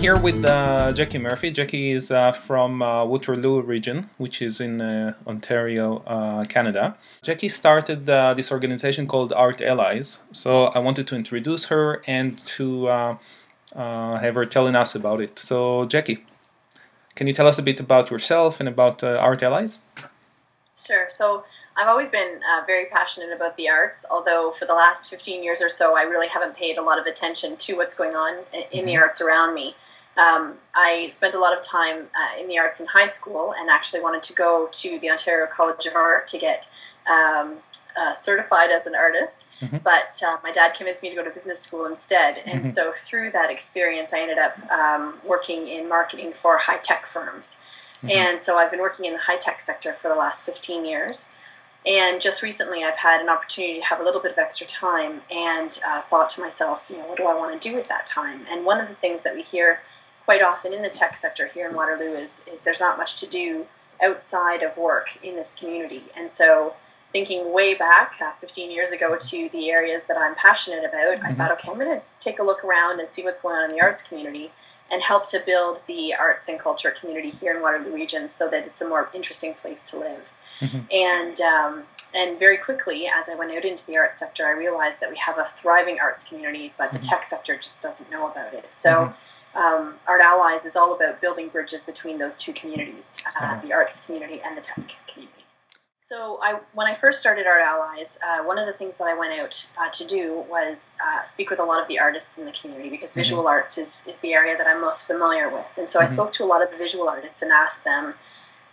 here with Jacqui Murphy. Jacqui is from Waterloo region, which is in Ontario, Canada. Jacqui started this organization called Art Allies. So I wanted to introduce her and to have her telling us about it. So Jacqui, can you tell us a bit about yourself and about Art Allies? Sure. So I've always been very passionate about the arts, although for the last 15 years or so I really haven't paid a lot of attention to what's going on in the arts around me. I spent a lot of time in the arts in high school and actually wanted to go to the Ontario College of Art to get certified as an artist, but my dad convinced me to go to business school instead, and so through that experience I ended up working in marketing for high-tech firms. And so I've been working in the high-tech sector for the last 15 years. And just recently I've had an opportunity to have a little bit of extra time and thought to myself, you know, what do I want to do with that time? And one of the things that we hear quite often in the tech sector here in Waterloo is there's not much to do outside of work in this community. And so thinking way back 15 years ago to the areas that I'm passionate about, I thought, okay, I'm going to take a look around and see what's going on in the arts community and help to build the arts and culture community here in Waterloo region so that it's a more interesting place to live. And very quickly, as I went out into the arts sector, I realized that we have a thriving arts community, but the tech sector just doesn't know about it. So Art Allies is all about building bridges between those two communities, the arts community and the tech community. So when I first started Art Allies, one of the things that I went out to do was speak with a lot of the artists in the community, because visual arts is the area that I'm most familiar with. And so I spoke to a lot of the visual artists and asked them,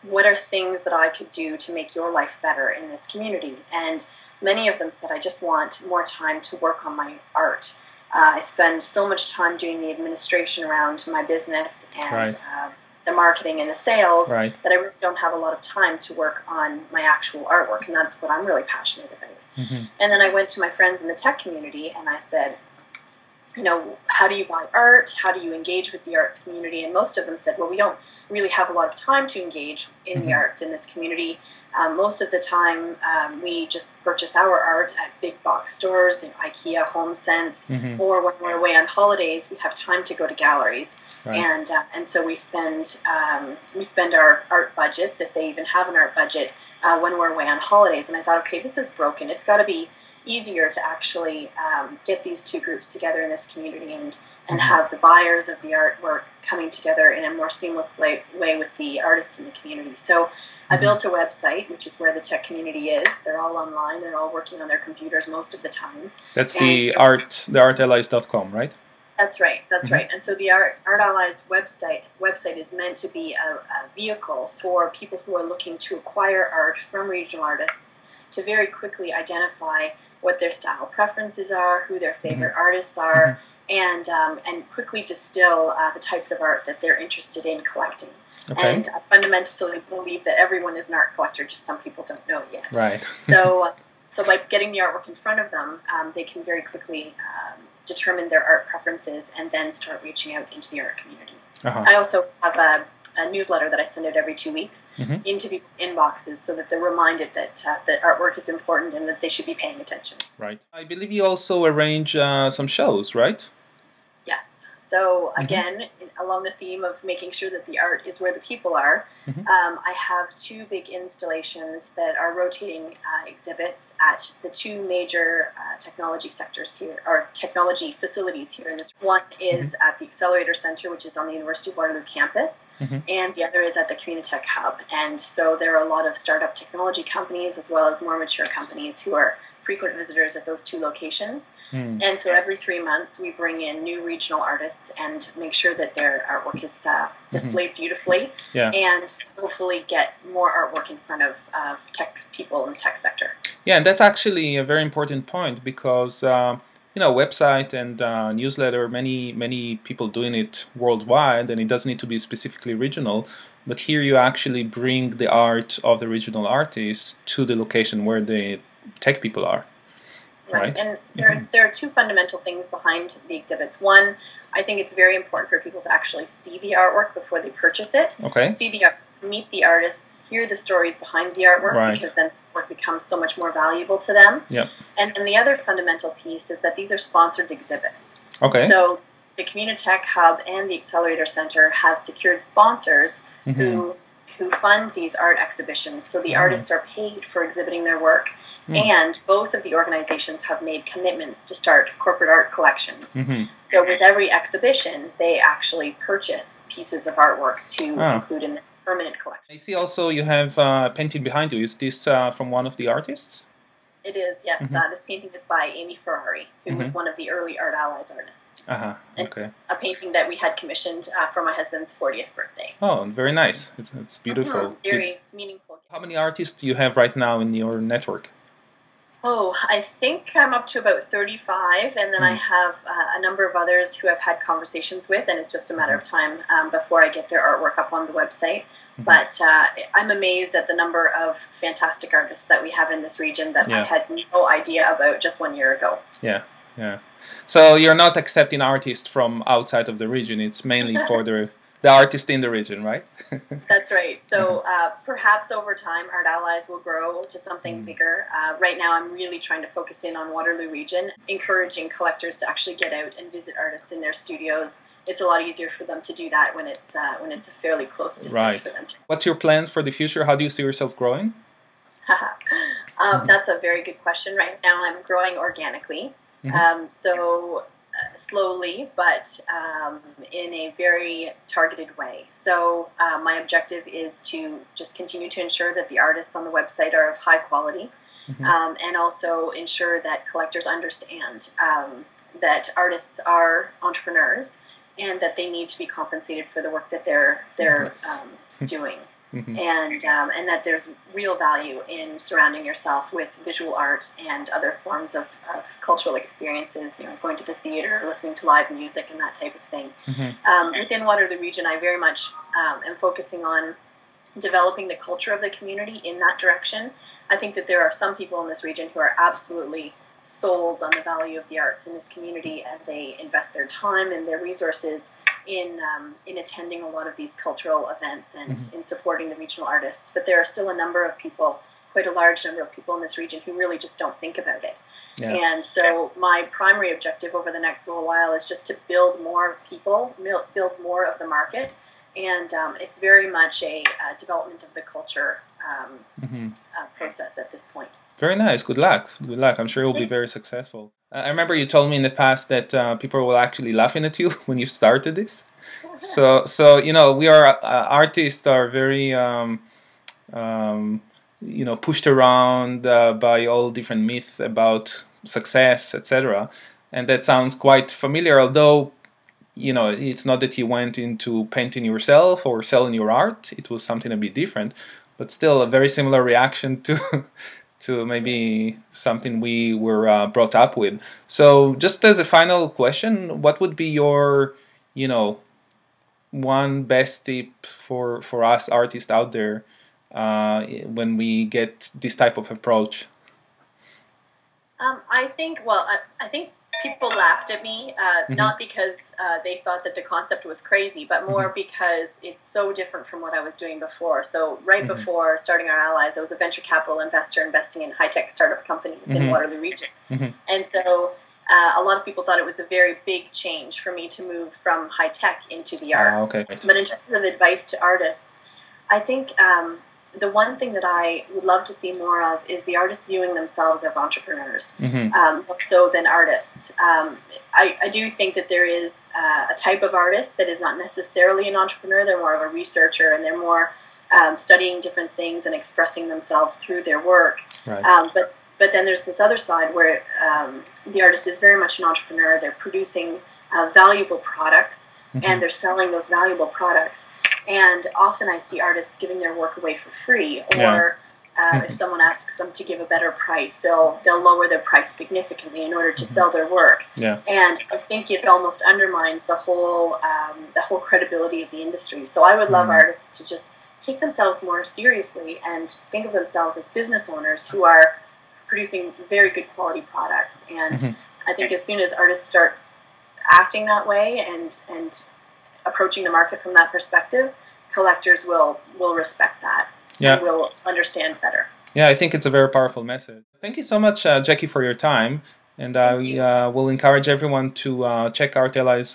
what are things that I could do to make your life better in this community? And many of them said, I just want more time to work on my art. I spend so much time doing the administration around my business and the marketing and the sales that I really don't have a lot of time to work on my actual artwork, and that's what I'm really passionate about. And then I went to my friends in the tech community and I said, you know, how do you buy art? How do you engage with the arts community? And most of them said, well, we don't really have a lot of time to engage in the arts in this community. Most of the time, we just purchase our art at big box stores, in IKEA, HomeSense, or when we're away on holidays, we have time to go to galleries. And so we spend our art budgets, if they even have an art budget, when we're away on holidays. And I thought, okay, this is broken. It's got to be easier to actually get these two groups together in this community and have the buyers of the artwork coming together in a more seamless way with the artists in the community. So I built a website, which is where the tech community is. They're all online. They're all working on their computers most of the time. That's the artallies.com, right? That's right. That's right. And so the Art Allies website is meant to be a vehicle for people who are looking to acquire art from regional artists to very quickly identify what their style preferences are, who their favorite artists are, and quickly distill the types of art that they're interested in collecting. And I fundamentally believe that everyone is an art collector, just some people don't know it yet. So by getting the artwork in front of them, they can very quickly determine their art preferences and then start reaching out into the art community. I also have a newsletter that I send out every 2 weeks into people's inboxes so that they're reminded that that artwork is important and that they should be paying attention. I believe you also arrange some shows, right? Yes. So again, along the theme of making sure that the art is where the people are, I have two big installations that are rotating exhibits at the two major technology sectors here, or technology facilities here in this. One is at the Accelerator Center, which is on the University of Waterloo campus, and the other is at the Communitech Hub. And so there are a lot of startup technology companies as well as more mature companies who are frequent visitors at those two locations. And so every 3 months we bring in new regional artists and make sure that their artwork is displayed beautifully and hopefully get more artwork in front of tech people in the tech sector. Yeah, and that's actually a very important point because you know, website and newsletter, many people doing it worldwide, and it doesn't need to be specifically regional. But here you actually bring the art of the regional artists to the location where the tech people are. Right. And there are two fundamental things behind the exhibits. One, I think it's very important for people to actually see the artwork before they purchase it. See the art, meet the artists, hear the stories behind the artwork, because then the work becomes so much more valuable to them. And the other fundamental piece is that these are sponsored exhibits. So the Communitech Hub and the Accelerator Center have secured sponsors who fund these art exhibitions. So the artists are paid for exhibiting their work. And both of the organizations have made commitments to start corporate art collections. So with every exhibition, they actually purchase pieces of artwork to include in the permanent collection. I see also you have a painting behind you. Is this from one of the artists? It is, yes. This painting is by Amy Ferrari, who was one of the early Art Allies artists. Okay. It's a painting that we had commissioned for my husband's 40th birthday. Oh, very nice. It's beautiful. Very meaningful. How many artists do you have right now in your network? Oh, I think I'm up to about 35, and then I have a number of others who I've had conversations with, and it's just a matter of time before I get their artwork up on the website. But I'm amazed at the number of fantastic artists that we have in this region that I had no idea about just 1 year ago. Yeah, yeah. So you're not accepting artists from outside of the region. It's mainly for the artists in the region, right? That's right. So perhaps over time, Art Allies will grow to something bigger. Right now, I'm really trying to focus in on Waterloo region, encouraging collectors to actually get out and visit artists in their studios. It's a lot easier for them to do that when it's a fairly close distance for them. What's your plans for the future? How do you see yourself growing? That's a very good question. Right now, I'm growing organically. So slowly, but in a very targeted way. So my objective is to just continue to ensure that the artists on the website are of high quality, and also ensure that collectors understand that artists are entrepreneurs and that they need to be compensated for the work that they're doing. And that there's real value in surrounding yourself with visual art and other forms of cultural experiences, you know, going to the theater, listening to live music and that type of thing. Within Waterloo region, I very much am focusing on developing the culture of the community in that direction. I think that there are some people in this region who are absolutely sold on the value of the arts in this community, and they invest their time and their resources in attending a lot of these cultural events and in supporting the regional artists. But there are still a number of people, quite a large number of people in this region who really just don't think about it. And so my primary objective over the next little while is just to build more people, build more of the market, and it's very much a development of the culture process at this point. Very nice. Good luck. Good luck. I'm sure you'll be very successful. I remember you told me in the past that people were actually laughing at you when you started this. So you know, we are artists are very you know, pushed around by all different myths about success, etc. And that sounds quite familiar. Although, you know, it's not that you went into painting yourself or selling your art. It was something a bit different, but still a very similar reaction to maybe something we were brought up with. So just as a final question, what would be your, you know, one best tip for us artists out there when we get this type of approach? I think people laughed at me, not because they thought that the concept was crazy, but more because it's so different from what I was doing before. So right before starting Art Allies, I was a venture capital investor investing in high-tech startup companies in Waterloo region. And so a lot of people thought it was a very big change for me to move from high-tech into the arts. But in terms of advice to artists, I think the one thing that I would love to see more of is the artists viewing themselves as entrepreneurs, more so than artists. I do think that there is a type of artist that is not necessarily an entrepreneur. They're more of a researcher, and they're more studying different things and expressing themselves through their work. But then there's this other side where the artist is very much an entrepreneur. They're producing valuable products, and they're selling those valuable products. And often I see artists giving their work away for free, or if someone asks them to give a better price, they'll lower their price significantly in order to sell their work. And I think it almost undermines the whole credibility of the industry. So I would love artists to just take themselves more seriously and think of themselves as business owners who are producing very good quality products. And I think as soon as artists start acting that way and approaching the market from that perspective, collectors will respect that and will understand better. Yeah, I think it's a very powerful message. Thank you so much, Jacqui, for your time. And I will encourage everyone to check Art Allies'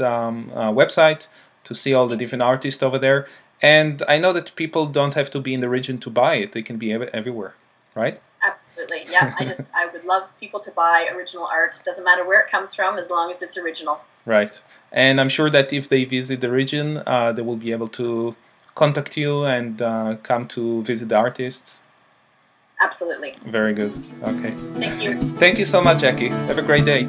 website to see all the different artists over there. And I know that people don't have to be in the region to buy it. They can be everywhere, right? Absolutely, yeah. I would love people to buy original art. Doesn't matter where it comes from, as long as it's original. Right. And I'm sure that if they visit the region, they will be able to contact you and come to visit the artists. Absolutely. Very good. Okay. Thank you. Thank you so much, Jacqui. Have a great day.